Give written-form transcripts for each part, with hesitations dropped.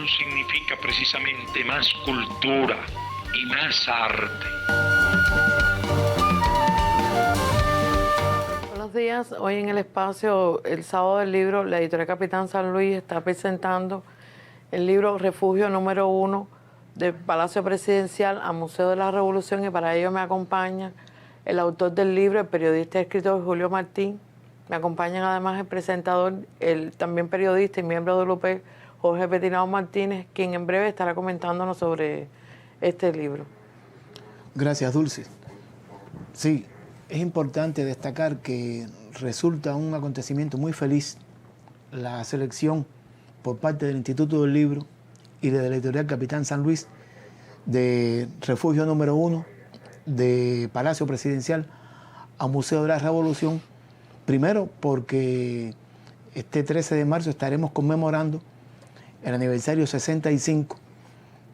Significa precisamente más cultura y más arte. Buenos días. Hoy en el espacio, el sábado del libro, la editorial Capitán San Luis está presentando el libro Refugio número 1 del Palacio Presidencial al Museo de la Revolución, y para ello me acompaña el autor del libro, el periodista y escritor Julio Martín. Me acompañan además el presentador, el también periodista y miembro del UP, Jorge Petinado Martínez, quien en breve estará comentándonos sobre este libro. Gracias, Dulce. Sí, es importante destacar que resulta un acontecimiento muy feliz la selección por parte del Instituto del Libro y de la editorial Capitán San Luis de Refugio número 1 de Palacio Presidencial a Museo de la Revolución. Primero porque este 13 de marzo estaremos conmemorando el aniversario 65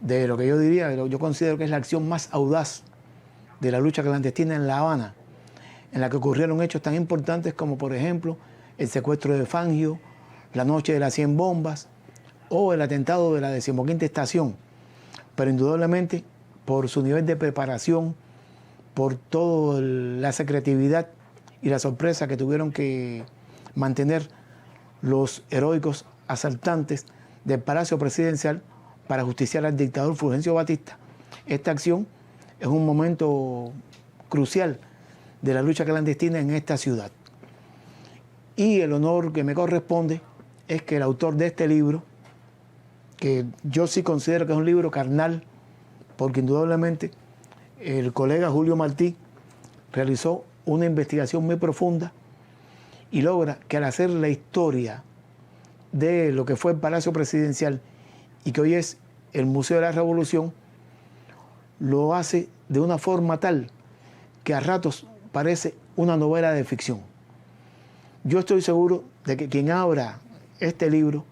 de lo que yo diría, yo considero que es la acción más audaz de la lucha clandestina en La Habana, en la que ocurrieron hechos tan importantes como, por ejemplo, el secuestro de Fangio, la noche de las 100 bombas o el atentado de la 15ª estación. Pero indudablemente, por su nivel de preparación, por toda la secretividad y la sorpresa que tuvieron que mantener los heroicos asaltantes del Palacio Presidencial para justiciar al dictador Fulgencio Batista. Esta acción es un momento crucial de la lucha clandestina en esta ciudad. Y el honor que me corresponde es que el autor de este libro, que yo sí considero que es un libro carnal, porque indudablemente el colega Julio Martí realizó una investigación muy profunda y logra que al hacer la historia de lo que fue el Palacio Presidencial y que hoy es el Museo de la Revolución, lo hace de una forma tal que a ratos parece una novela de ficción. Yo estoy seguro de que quien abra este libro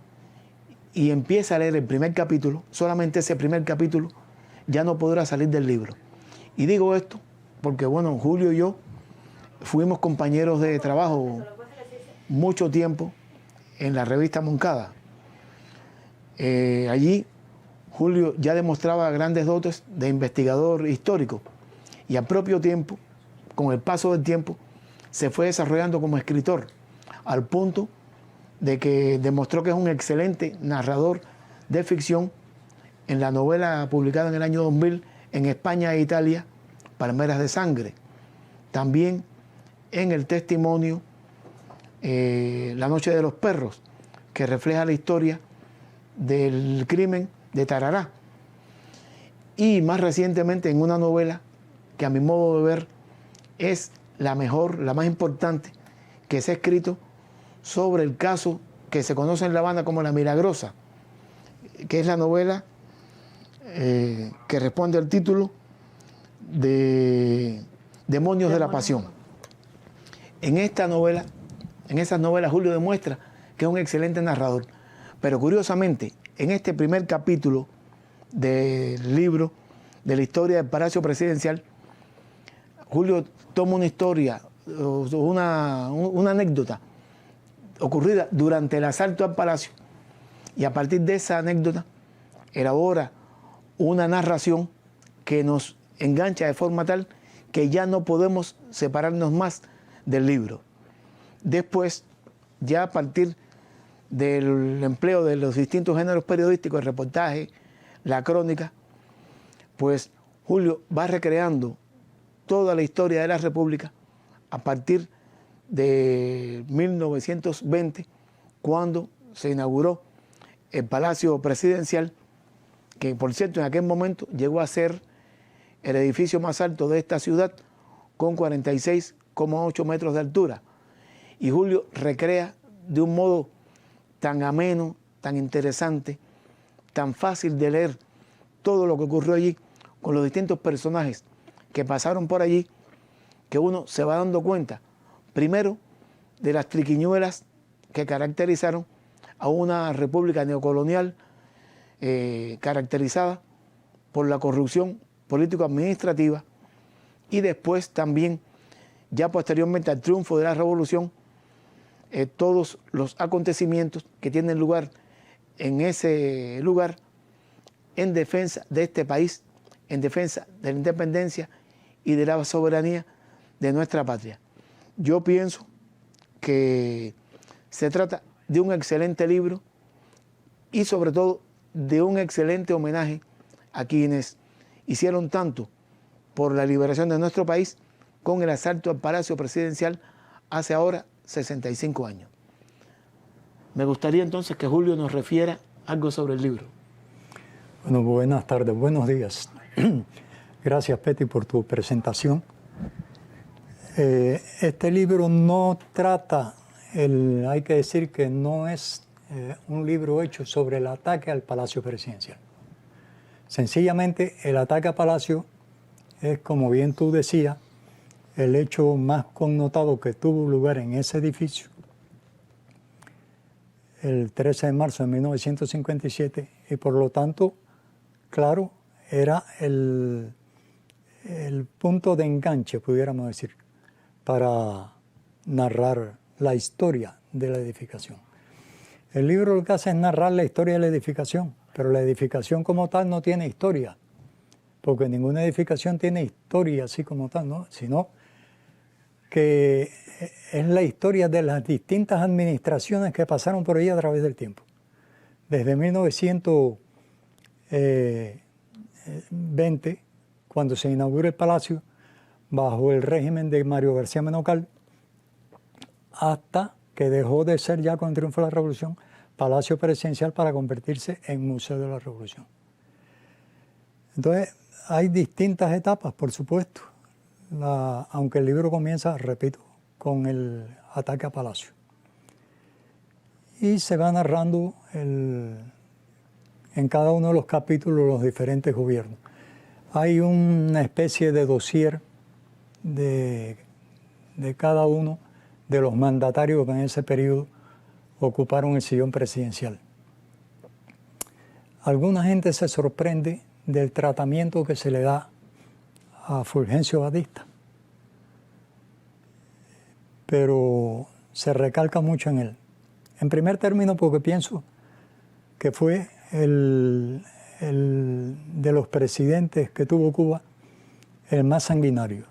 y empieza a leer el primer capítulo, solamente ese primer capítulo, ya no podrá salir del libro. Y digo esto porque, bueno, Julio y yo fuimos compañeros de trabajo mucho tiempo en la revista Moncada. Allí Julio ya demostraba grandes dotes de investigador histórico y al propio tiempo, con el paso del tiempo, se fue desarrollando como escritor, al punto de que demostró que es un excelente narrador de ficción en la novela publicada en el año 2000 en España e Italia, Palmeras de Sangre. También en el testimonio La Noche de los Perros, que refleja la historia del crimen de Tarará. Y más recientemente en una novela que a mi modo de ver es la mejor, la más importante que se ha escrito sobre el caso que se conoce en La Habana como La Milagrosa, que es la novela que responde al título de Demonios de la Pasión. En esta novela, en esas novelas, Julio demuestra que es un excelente narrador. Pero curiosamente, en este primer capítulo del libro de la historia del Palacio Presidencial, Julio toma una historia, una anécdota ocurrida durante el asalto al Palacio, y a partir de esa anécdota elabora una narración que nos engancha de forma tal que ya no podemos separarnos más del libro. Después, ya a partir del empleo de los distintos géneros periodísticos, el reportaje, la crónica, pues Julio va recreando toda la historia de la República a partir de 1920, cuando se inauguró el Palacio Presidencial, que por cierto en aquel momento llegó a ser el edificio más alto de esta ciudad, con 46,8 metros de altura. Y Julio recrea de un modo tan ameno, tan interesante, tan fácil de leer todo lo que ocurrió allí, con los distintos personajes que pasaron por allí, que uno se va dando cuenta, primero, de las triquiñuelas que caracterizaron a una república neocolonial caracterizada por la corrupción político-administrativa, y después también, ya posteriormente al triunfo de la revolución, todos los acontecimientos que tienen lugar en ese lugar en defensa de este país, en defensa de la independencia y de la soberanía de nuestra patria. Yo pienso que se trata de un excelente libro y sobre todo de un excelente homenaje a quienes hicieron tanto por la liberación de nuestro país con el asalto al Palacio Presidencial hace ahora 65 años. Me gustaría entonces que Julio nos refiera algo sobre el libro. Bueno, buenas tardes, buenos días. Gracias, Petty, por tu presentación. Este libro no trata, hay que decir que no es un libro hecho sobre el ataque al Palacio Presidencial. Sencillamente, el ataque al Palacio es, como bien tú decías, el hecho más connotado que tuvo lugar en ese edificio el 13 de marzo de 1957, y por lo tanto, claro, era el punto de enganche, pudiéramos decir, para narrar la historia de la edificación. El libro lo que hace es narrar la historia de la edificación, pero la edificación como tal no tiene historia, porque ninguna edificación tiene historia así como tal, ¿no? Sino que es la historia de las distintas administraciones que pasaron por ella a través del tiempo. Desde 1920, cuando se inaugura el Palacio, bajo el régimen de Mario García Menocal, hasta que dejó de ser, ya con el triunfo de la Revolución, Palacio Presidencial para convertirse en Museo de la Revolución. Entonces, hay distintas etapas, por supuesto, aunque el libro comienza, repito, con el ataque a Palacio. Y se va narrando en cada uno de los capítulos los diferentes gobiernos. Hay una especie de dossier de cada uno de los mandatarios que en ese periodo ocuparon el sillón presidencial. Alguna gente se sorprende del tratamiento que se le da a Fulgencio Batista, pero se recalca mucho en él. En primer término, porque pienso que fue el de los presidentes que tuvo Cuba el más sanguinario.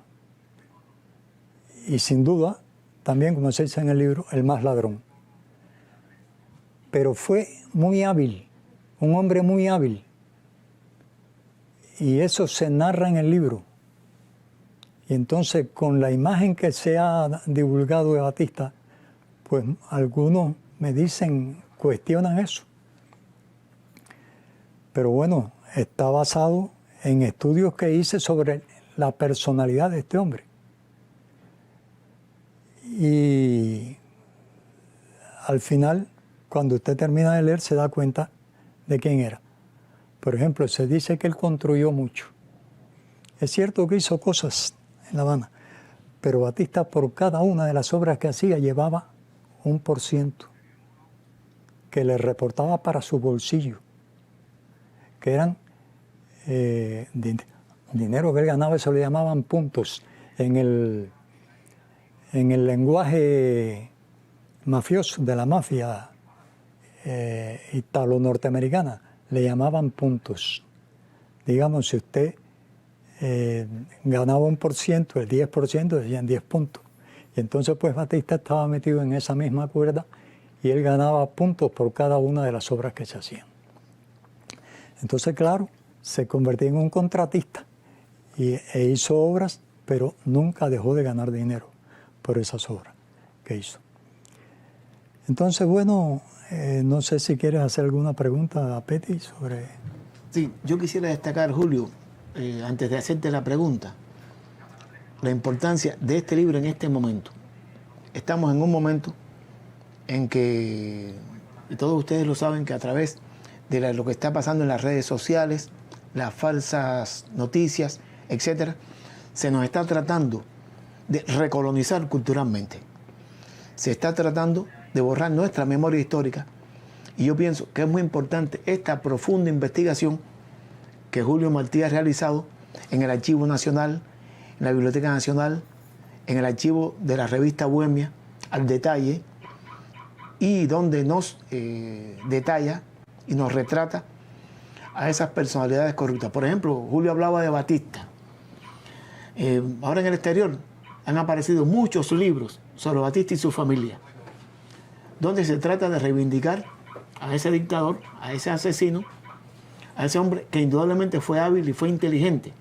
Y sin duda, también, como se dice en el libro, el más ladrón. Pero fue muy hábil, un hombre muy hábil. Y eso se narra en el libro. Y entonces, con la imagen que se ha divulgado de Batista, pues algunos me dicen, cuestionan eso. Pero bueno, está basado en estudios que hice sobre la personalidad de este hombre. Y al final, cuando usted termina de leer, se da cuenta de quién era. Por ejemplo, se dice que él construyó mucho. Es cierto que hizo cosas en La Habana, pero Batista, por cada una de las obras que hacía, llevaba 1% que le reportaba para su bolsillo, que eran dinero que él ganaba, eso le llamaban puntos. En el lenguaje mafioso de la mafia italo-norteamericana, le llamaban puntos. Digamos, si usted ganaba 1%, el 10%, decían 10 puntos. Y entonces, pues, Batista estaba metido en esa misma cuerda y él ganaba puntos por cada una de las obras que se hacían. Entonces, claro, se convertía en un contratista e hizo obras, pero nunca dejó de ganar dinero por esas obras que hizo. Entonces, bueno, no sé si quieres hacer alguna pregunta a Petty sobre... Sí, yo quisiera destacar, Julio, antes de hacerte la pregunta, la importancia de este libro en este momento. Estamos en un momento en que, y todos ustedes lo saben, que a través de lo que está pasando en las redes sociales, las falsas noticias, etcétera, se nos está tratando de recolonizar culturalmente. se está tratando de borrar nuestra memoria histórica. Y yo pienso que es muy importante esta profunda investigación que Julio Martí ha realizado en el Archivo Nacional, en la Biblioteca Nacional, en el archivo de la revista Bohemia, al detalle, y donde nos detalla y nos retrata a esas personalidades corruptas. Por ejemplo, Julio hablaba de Batista. Ahora en el exterior han aparecido muchos libros sobre Batista y su familia, donde se trata de reivindicar a ese dictador, a ese asesino, a ese hombre que indudablemente fue hábil y fue inteligente,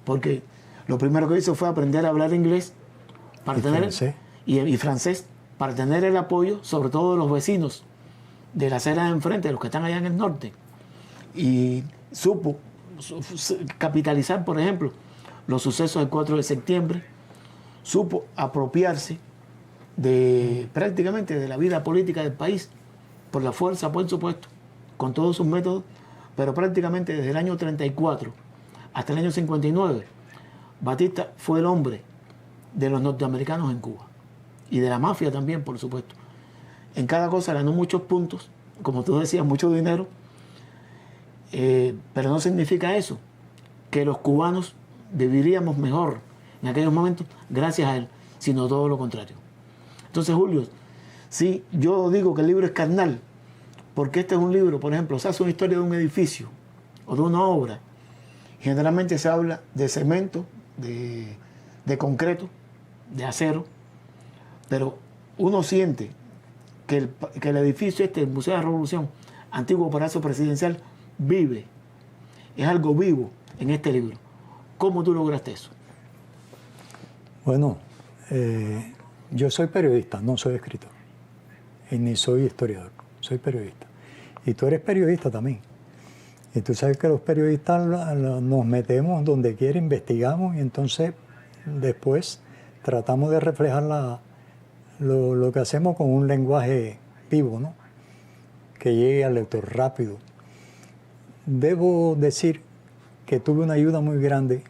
porque lo primero que hizo fue aprender a hablar inglés para y francés para tener el apoyo, sobre todo de los vecinos de las acera de enfrente, de los que están allá en el norte. Y supo capitalizar, por ejemplo, los sucesos del 4 de septiembre, supo apropiarse prácticamente de la vida política del país, por la fuerza, por supuesto, con todos sus métodos, pero prácticamente desde el año 34 hasta el año 59, Batista fue el hombre de los norteamericanos en Cuba, y de la mafia también, por supuesto. En cada cosa ganó muchos puntos, como tú decías, mucho dinero, pero no significa eso, que los cubanos viviríamos mejor en aquellos momentos gracias a él, sino todo lo contrario. Entonces, Julio, sí, yo digo que el libro es carnal, porque este es un libro, por ejemplo, se hace una historia de un edificio o de una obra. Generalmente se habla de cemento, de concreto, de acero, pero uno siente que el edificio el Museo de la Revolución, antiguo Palacio Presidencial, vive, es algo vivo en este libro. ¿Cómo tú lograste eso? Bueno, yo soy periodista, no soy escritor, y ni soy historiador, soy periodista. Y tú eres periodista también. Y tú sabes que los periodistas nos metemos donde quiera, investigamos, y entonces después tratamos de reflejar lo que hacemos con un lenguaje vivo, ¿no? Que llegue al lector rápido. Debo decir que tuve una ayuda muy grande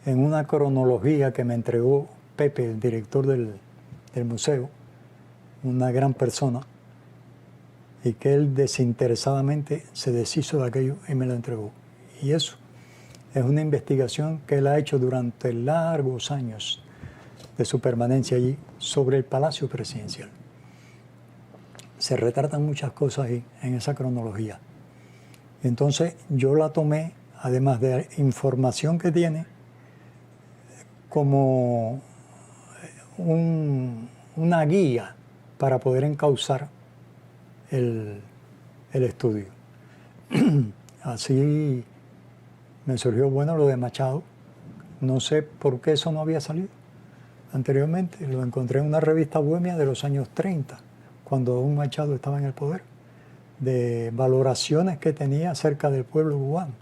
en una cronología que me entregó Pepe, el director del museo, una gran persona, y que él desinteresadamente se deshizo de aquello y me lo entregó. Y eso es una investigación que él ha hecho durante largos años de su permanencia allí sobre el Palacio Presidencial. Se retratan muchas cosas ahí en esa cronología. Entonces yo la tomé, además de información que tiene, como una guía para poder encauzar el estudio. Así me surgió bueno lo de Machado. No sé por qué eso no había salido anteriormente. Lo encontré en una revista bohemia de los años 30, cuando un Machado estaba en el poder, de valoraciones que tenía acerca del pueblo cubano.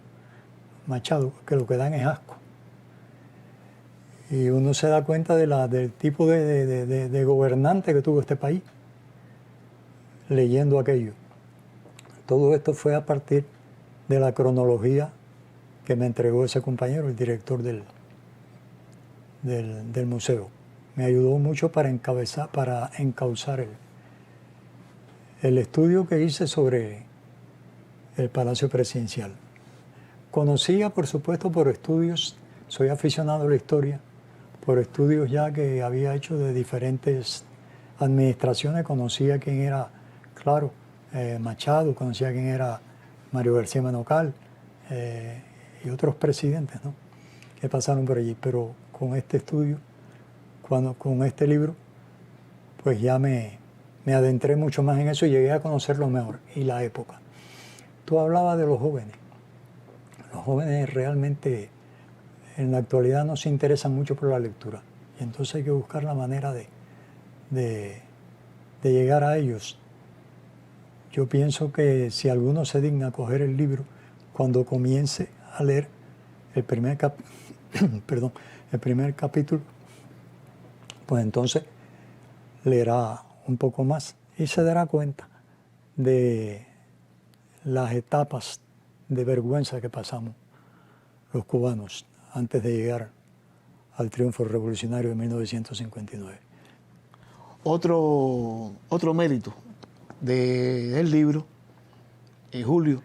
Machado, que lo que dan es asco. Y uno se da cuenta del tipo de gobernante que tuvo este país, leyendo aquello. Todo esto fue a partir de la cronología que me entregó ese compañero, el director del museo. Me ayudó mucho para encauzar el estudio que hice sobre el Palacio Presidencial. Conocía, por supuesto, por estudios, soy aficionado a la historia, por estudios ya que había hecho de diferentes administraciones. Conocía quién era, claro, Machado, conocía quién era Mario García Menocal y otros presidentes, ¿no?, que pasaron por allí. Pero con este estudio, con este libro, pues ya me adentré mucho más en eso y llegué a conocerlo mejor y la época. Tú hablabas de los jóvenes. Los jóvenes realmente en la actualidad no se interesan mucho por la lectura, y entonces hay que buscar la manera de llegar a ellos. Yo pienso que si alguno se digna a coger el libro, cuando comience a leer el primer capítulo, pues entonces leerá un poco más y se dará cuenta de las etapas de vergüenza que pasamos los cubanos antes de llegar al triunfo revolucionario de 1959. Otro mérito del libro, Julio,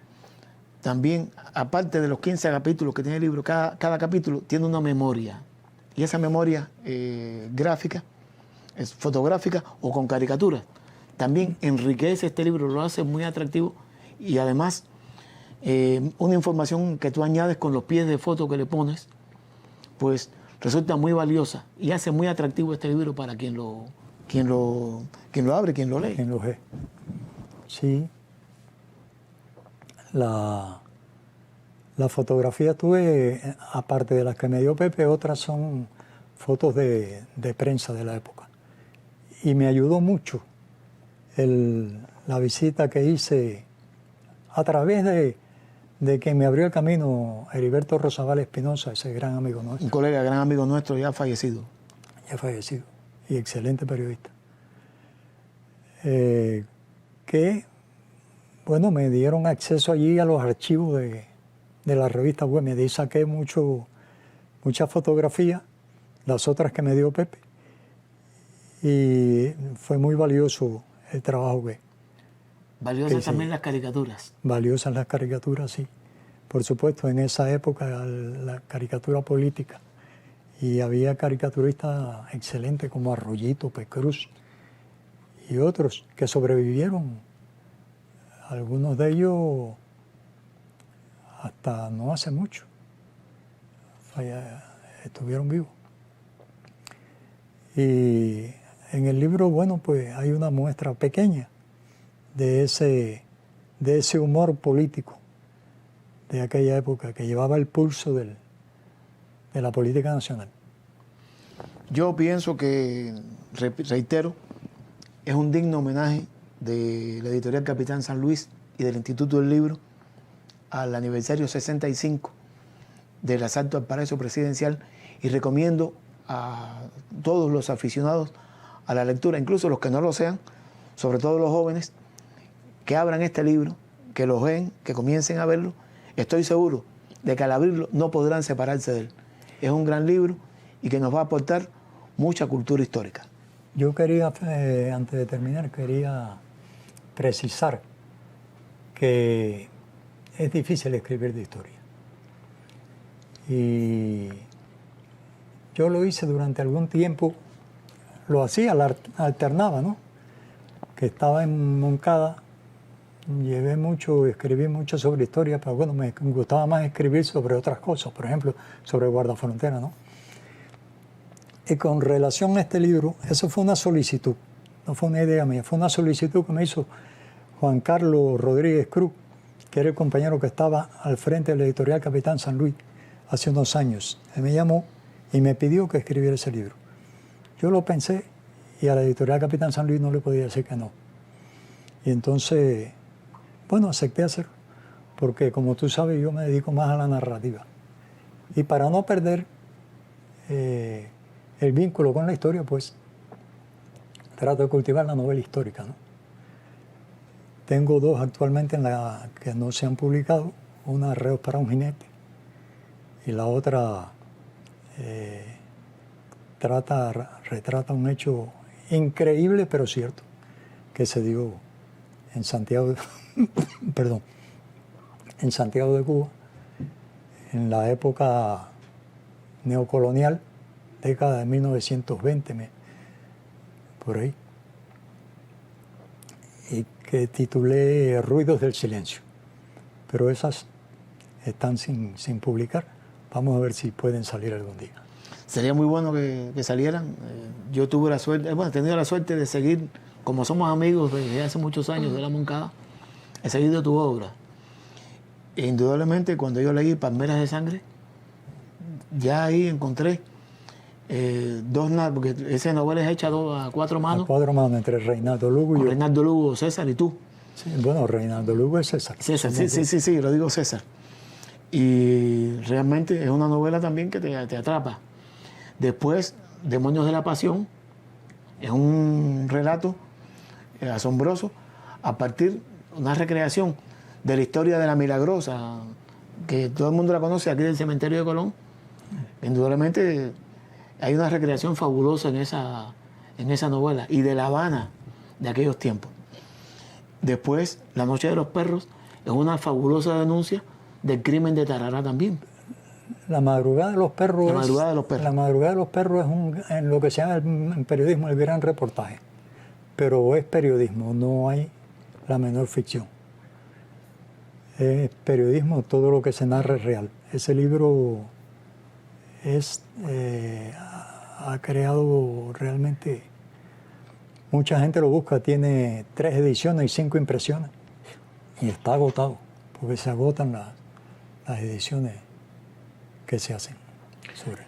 también, aparte de los 15 capítulos que tiene el libro, cada capítulo tiene una memoria. Y esa memoria gráfica, es fotográfica o con caricaturas, también enriquece este libro, lo hace muy atractivo y además una información que tú añades con los pies de foto que le pones, pues resulta muy valiosa y hace muy atractivo este libro para quien lo abre, quien lo lee. Quien lo lee. Sí. La fotografía tuve, aparte de las que me dio Pepe, otras son fotos de prensa de la época. Y me ayudó mucho la visita que hice a través de que me abrió el camino Heriberto Rosabal Espinosa, ese gran amigo nuestro. Un colega, gran amigo nuestro, ya fallecido. Ya fallecido, y excelente periodista. Que, bueno, me dieron acceso allí a los archivos de la revista web. Me saqué muchas fotografías, las otras que me dio Pepe. Y fue muy valioso el trabajo que... Valiosas también las caricaturas. Valiosas las caricaturas, sí. Por supuesto, en esa época la caricatura política. Y había caricaturistas excelentes como Arroyito, Pecruz y otros que sobrevivieron. Algunos de ellos hasta no hace mucho estuvieron vivos. Y en el libro, bueno, pues hay una muestra pequeña de ese humor político de aquella época que llevaba el pulso de la política nacional. Yo pienso que, reitero, es un digno homenaje de la editorial Capitán San Luis y del Instituto del Libro al aniversario 65 del asalto al Palacio Presidencial, y recomiendo a todos los aficionados a la lectura, incluso los que no lo sean, sobre todo los jóvenes, que abran este libro, que lo ven, que comiencen a verlo. Estoy seguro de que al abrirlo no podrán separarse de él. Es un gran libro y que nos va a aportar mucha cultura histórica. Yo quería, antes de terminar, quería precisar que es difícil escribir de historia. Y yo lo hice durante algún tiempo, lo hacía, alternaba, ¿no? Que estaba en Moncada, escribí mucho sobre historia, pero bueno, me gustaba más escribir sobre otras cosas, por ejemplo, sobre guardafrontera, ¿no? Y con relación a este libro, eso fue una solicitud, no fue una idea mía, fue una solicitud que me hizo Juan Carlos Rodríguez Cruz, que era el compañero que estaba al frente de la editorial Capitán San Luis hace unos años. Él me llamó y me pidió que escribiera ese libro. Yo lo pensé y a la editorial Capitán San Luis no le podía decir que no. Y entonces, bueno, acepté hacerlo, porque como tú sabes, yo me dedico más a la narrativa. Y para no perder el vínculo con la historia, pues trato de cultivar la novela histórica, ¿no? Tengo dos actualmente que no se han publicado, una Arreos para un jinete y la otra retrata un hecho increíble pero cierto que se dio en Santiago en Santiago de Cuba en la época neocolonial, década de 1920, por ahí, y que titulé Ruidos del Silencio. Pero esas están sin publicar. Vamos a ver si pueden salir algún día. Sería muy bueno que salieran. Yo tuve la suerte, he tenido la suerte de seguir, como somos amigos desde hace muchos años de la Moncada, he seguido tu obra. E indudablemente, cuando yo leí Palmeras de Sangre, ya ahí encontré porque esa novela es hecha a cuatro manos. A cuatro manos, entre Reinaldo Lugo y yo. Reinaldo Lugo, César y tú. Sí, bueno, Reinaldo Lugo es César. César, sí, lo digo César. Y realmente es una novela también que te atrapa. Después, Demonios de la Pasión, es un relato asombroso a partir de una recreación de la historia de la Milagrosa, que todo el mundo la conoce aquí del Cementerio de Colón. Indudablemente hay una recreación fabulosa en en esa novela y de La Habana de aquellos tiempos. Después, La Noche de los Perros es una fabulosa denuncia del crimen de Tarará también. La Madrugada de los Perros. La Madrugada de los Perros. La Madrugada de los Perros es en lo que se llama en periodismo el gran reportaje. Pero es periodismo, no hay la menor ficción. Es periodismo, todo lo que se narra es real. Ese libro ha creado realmente... Mucha gente lo busca, tiene 3 ediciones y 5 impresiones. Y está agotado, porque se agotan las ediciones que se hacen sobre.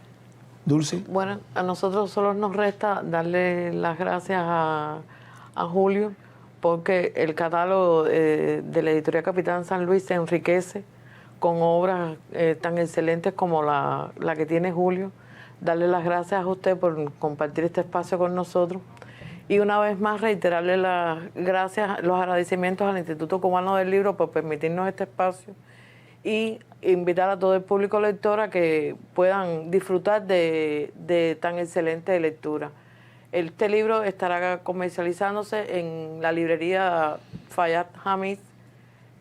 Dulce. Bueno, a nosotros solo nos resta darle las gracias a Julio, porque el catálogo de la editorial Capitán San Luis se enriquece con obras tan excelentes como la que tiene Julio. Darle las gracias a usted por compartir este espacio con nosotros. Y una vez más reiterarle las gracias, los agradecimientos al Instituto Cubano del Libro por permitirnos este espacio y invitar a todo el público lector a que puedan disfrutar de tan excelente lectura. Este libro estará comercializándose en la librería Fayad Hamid,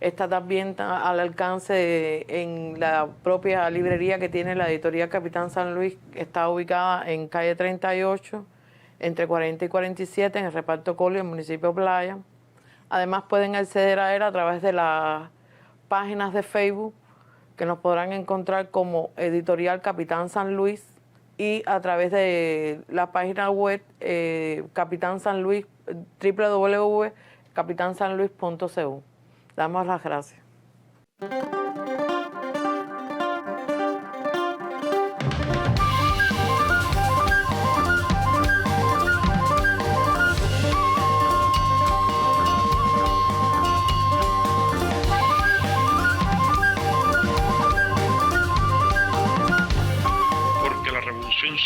está también al alcance en la propia librería que tiene la editorial Capitán San Luis, está ubicada en calle 38, entre 40 y 47, en el reparto Colio, en el municipio Playa. Además pueden acceder a él a través de las páginas de Facebook, que nos podrán encontrar como Editorial Capitán San Luis, y a través de la página web Capitán San Luis, www.capitansanluis.cu. Damos las gracias.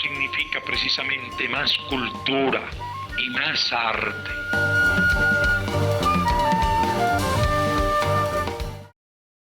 Significa precisamente más cultura y más arte.